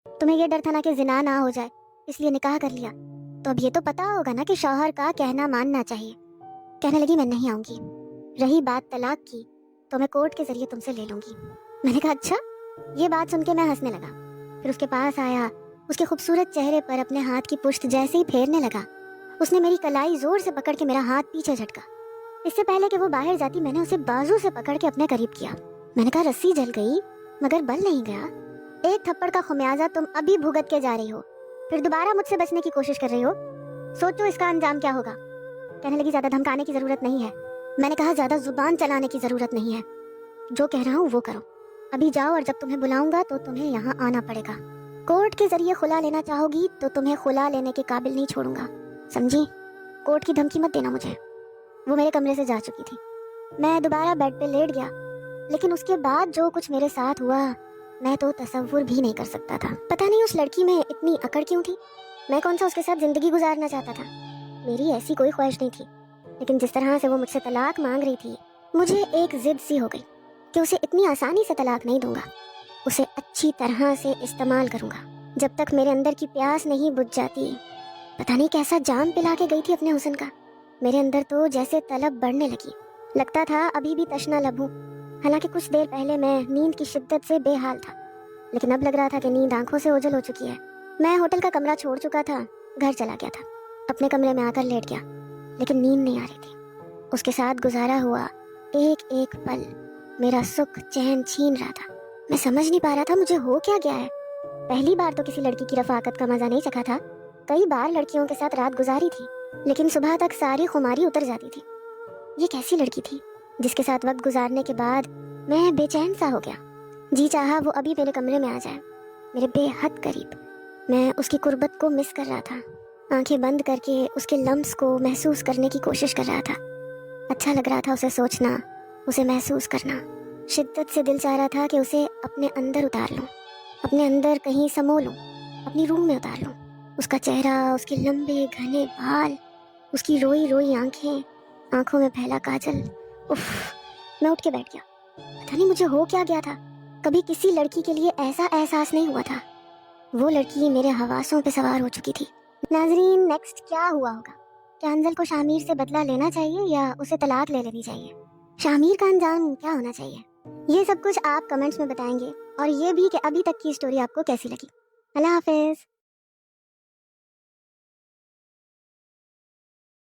تمہیں یہ ڈر تھا نا کہ زنا نہ ہو جائے، اس لیے نکاح کر لیا، تو اب یہ تو پتا ہوگا نا کہ شوہر کا کہنا ماننا چاہیے۔ کہنے لگی میں نہیں آؤں گی، رہی بات طلاق کی تو میں کورٹ کے ذریعے تم سے لے لوں گی۔ میں نے کہا اچھا؟ یہ بات سن کے میں ہنسنے لگا، پھر اس کے پاس آیا، اس کے خوبصورت چہرے پر اپنے ہاتھ کی پشت جیسے ہی پھیرنے لگا، اس نے میری کلائی زور سے پکڑ کے میرا ہاتھ پیچھے جھٹکا۔ اس سے پہلے کہ وہ باہر جاتی میں نے اسے بازو سے پکڑ کے اپنے قریب کیا۔ میں نے کہا رسی جل گئی مگر بل نہیں گیا، ایک تھپڑ کا خمیازہ تم ابھی بھگت کے جا رہی ہو، پھر دوبارہ مجھ سے بچنے کی کوشش کر رہی ہو، سوچو اس کا انجام کیا ہوگا۔ کہنے لگی زیادہ دھمکانے کی ضرورت نہیں ہے۔ میں نے کہا زیادہ زبان چلانے کی ضرورت نہیں ہے، جو کہہ رہا ہوں وہ کرو، ابھی جاؤ اور جب تمہیں بلاؤں گا تو تمہیں یہاں آنا پڑے گا۔ کورٹ کے ذریعے خلا لینا چاہو گی تو تمہیں خلا لینے کے قابل نہیں چھوڑوں گا، سمجھی؟ کورٹ کی دھمکی مت دینا مجھے۔ وہ میرے کمرے سے جا چکی تھی، میں دوبارہ بیڈ پہ لیٹ گیا، لیکن اس کے بعد جو کچھ میرے ساتھ ہوا میں تو تصور بھی نہیں کر سکتا تھا۔ پتہ نہیں اس لڑکی میں اتنی اکڑ کیوں تھی، میں کون سا اس کے ساتھ زندگی گزارنا چاہتا تھا، میری ایسی کوئی خواہش نہیں تھی، لیکن جس طرح سے وہ مجھ سے طلاق مانگ رہی تھی مجھے ایک ضد سی ہو گئی کہ اسے اتنی آسانی سے طلاق نہیں دوں گا، اسے اچھی طرح سے استعمال کروں گا جب تک میرے اندر کی پیاس نہیں بجھ جاتی۔ پتہ نہیں کیسا جام پلا کے گئی تھی اپنے حسن کا، میرے اندر تو جیسے طلب بڑھنے لگی، لگتا تھا ابھی بھی تشنا لب ہوں، حالانکہ کچھ دیر پہلے میں نیند کی شدت سے بے حال تھا، لیکن اب لگ رہا تھا کہ نیند آنکھوں سے اوجھل ہو چکی ہے۔ میں ہوٹل کا کمرہ چھوڑ چکا تھا، گھر چلا گیا تھا، اپنے کمرے میں آ کر لیٹ گیا، لیکن نیند نہیں آ رہی تھی۔ اس کے ساتھ گزارا ہوا ایک ایک پل میرا سکھ چین چھین رہا تھا، میں سمجھ نہیں پا رہا تھا مجھے ہو کیا گیا ہے۔ پہلی بار تو کسی لڑکی کی رفاقت کا مزہ نہیں چکھا تھا، کئی بار لڑکیوں کے ساتھ رات گزاری تھی، لیکن صبح تک ساری خماری اتر جاتی تھی۔ یہ کیسی لڑکی تھی جس کے ساتھ وقت گزارنے کے بعد میں بے چین سا ہو گیا، جی چاہا وہ ابھی میرے کمرے میں آ جائے، میرے بے حد قریب۔ میں اس کی قربت کو مس کر رہا تھا، آنکھیں بند کر کے اس کے لمس کو محسوس کرنے کی کوشش کر رہا تھا، اچھا لگ رہا تھا اسے سوچنا، اسے محسوس کرنا، شدت سے دل چاہ رہا تھا کہ اسے اپنے اندر اتار لوں، اپنے اندر کہیں سمو لوں، اپنی روح میں اتار لوں، اس کا چہرہ، اس کے لمبے گھنے بال، اس کی روئی روئی آنکھیں، آنکھوں میں پھیلا کاجل۔ اف، میں اٹھ کے بیٹھ گیا، پتہ نہیں مجھے ہو کیا گیا تھا، کبھی کسی لڑکی کے لیے ایسا احساس نہیں ہوا تھا، وہ لڑکی میرے حواسوں پہ سوار ہو چکی تھی۔ ناظرین نیکسٹ کیا ہوا ہوگا؟ کیا انزل کو شامیر سے بدلہ لینا چاہیے یا اسے طلاق لے لینی چاہیے؟ شامیر کا انجام کیا ہونا چاہیے؟ یہ سب کچھ آپ کمنٹس میں بتائیں گے، اور یہ بھی کہ ابھی تک کی سٹوری آپ کو کیسی لگی۔ اللہ حافظ۔